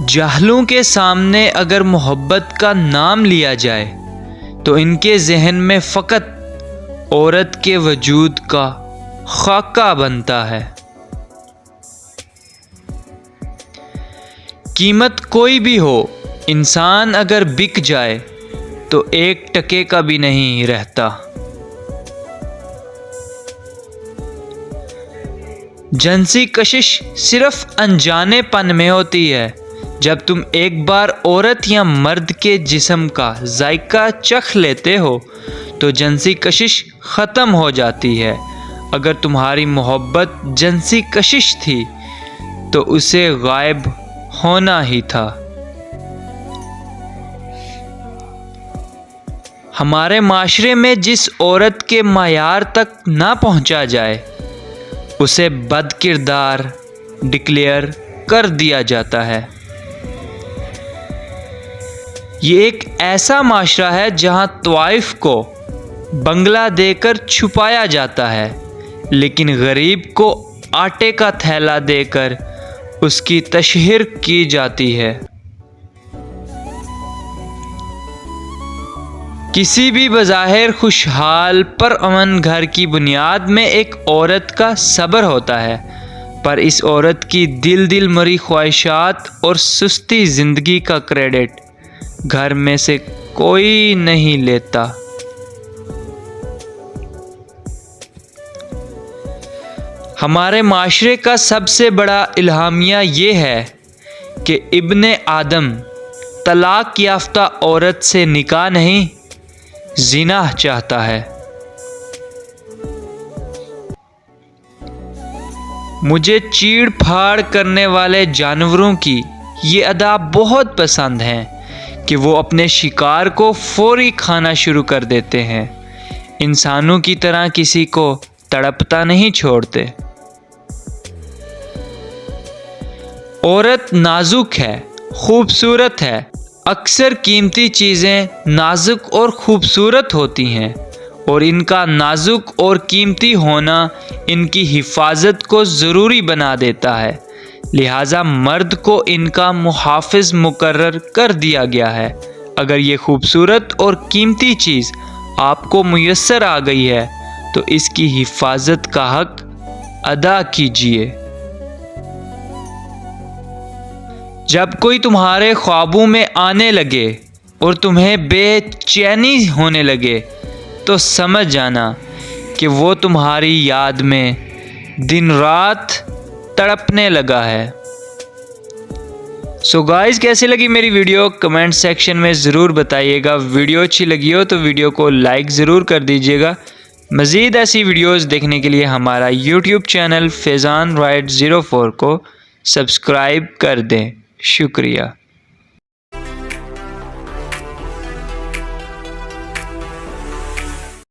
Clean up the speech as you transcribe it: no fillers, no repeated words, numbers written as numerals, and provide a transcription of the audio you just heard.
جاہلوں کے سامنے اگر محبت کا نام لیا جائے تو ان کے ذہن میں فقط عورت کے وجود کا خاکہ بنتا ہے۔ قیمت کوئی بھی ہو، انسان اگر بک جائے تو 1 ٹکے کا بھی نہیں رہتا۔ جنسی کشش صرف انجانے پن میں ہوتی ہے۔ جب تم ایک بار عورت یا مرد کے جسم کا ذائقہ چکھ لیتے ہو تو جنسی کشش ختم ہو جاتی ہے۔ اگر تمہاری محبت جنسی کشش تھی تو اسے غائب ہونا ہی تھا۔ ہمارے معاشرے میں جس عورت کے معیار تک نہ پہنچا جائے اسے بد کردار ڈکلیئر کر دیا جاتا ہے۔ یہ ایک ایسا معاشرہ ہے جہاں طوائف کو بنگلہ دے کر چھپایا جاتا ہے، لیکن غریب کو آٹے کا تھیلا دے کر اس کی تشہیر کی جاتی ہے۔ کسی بھی بظاہر خوشحال پرامن گھر کی بنیاد میں ایک عورت کا صبر ہوتا ہے، پر اس عورت کی دل مری خواہشات اور سستی زندگی کا کریڈٹ گھر میں سے کوئی نہیں لیتا۔ ہمارے معاشرے کا سب سے بڑا الہامیہ یہ ہے کہ ابن آدم طلاق یافتہ عورت سے نکاح نہیں، زنا چاہتا ہے۔ مجھے چیڑ پھاڑ کرنے والے جانوروں کی یہ ادا بہت پسند ہے کہ وہ اپنے شکار کو فوری کھانا شروع کر دیتے ہیں، انسانوں کی طرح کسی کو تڑپتا نہیں چھوڑتے۔ عورت نازک ہے، خوبصورت ہے۔ اکثر قیمتی چیزیں نازک اور خوبصورت ہوتی ہیں، اور ان کا نازک اور قیمتی ہونا ان کی حفاظت کو ضروری بنا دیتا ہے، لہٰذا مرد کو ان کا محافظ مقرر کر دیا گیا ہے۔ اگر یہ خوبصورت اور قیمتی چیز آپ کو میسر آ گئی ہے تو اس کی حفاظت کا حق ادا کیجیے۔ جب کوئی تمہارے خوابوں میں آنے لگے اور تمہیں بے چینی ہونے لگے تو سمجھ جانا کہ وہ تمہاری یاد میں دن رات تڑپنے لگا ہے۔ سو گائز، کیسی لگی میری ویڈیو کمنٹ سیکشن میں ضرور بتائیے گا۔ ویڈیو اچھی لگی ہو تو ویڈیو کو لائک ضرور کر دیجیے گا۔ مزید ایسی ویڈیوز دیکھنے کے لیے ہمارا یوٹیوب چینل فیضان رائڈ 04 کو سبسکرائب کر دیں۔ شکریہ۔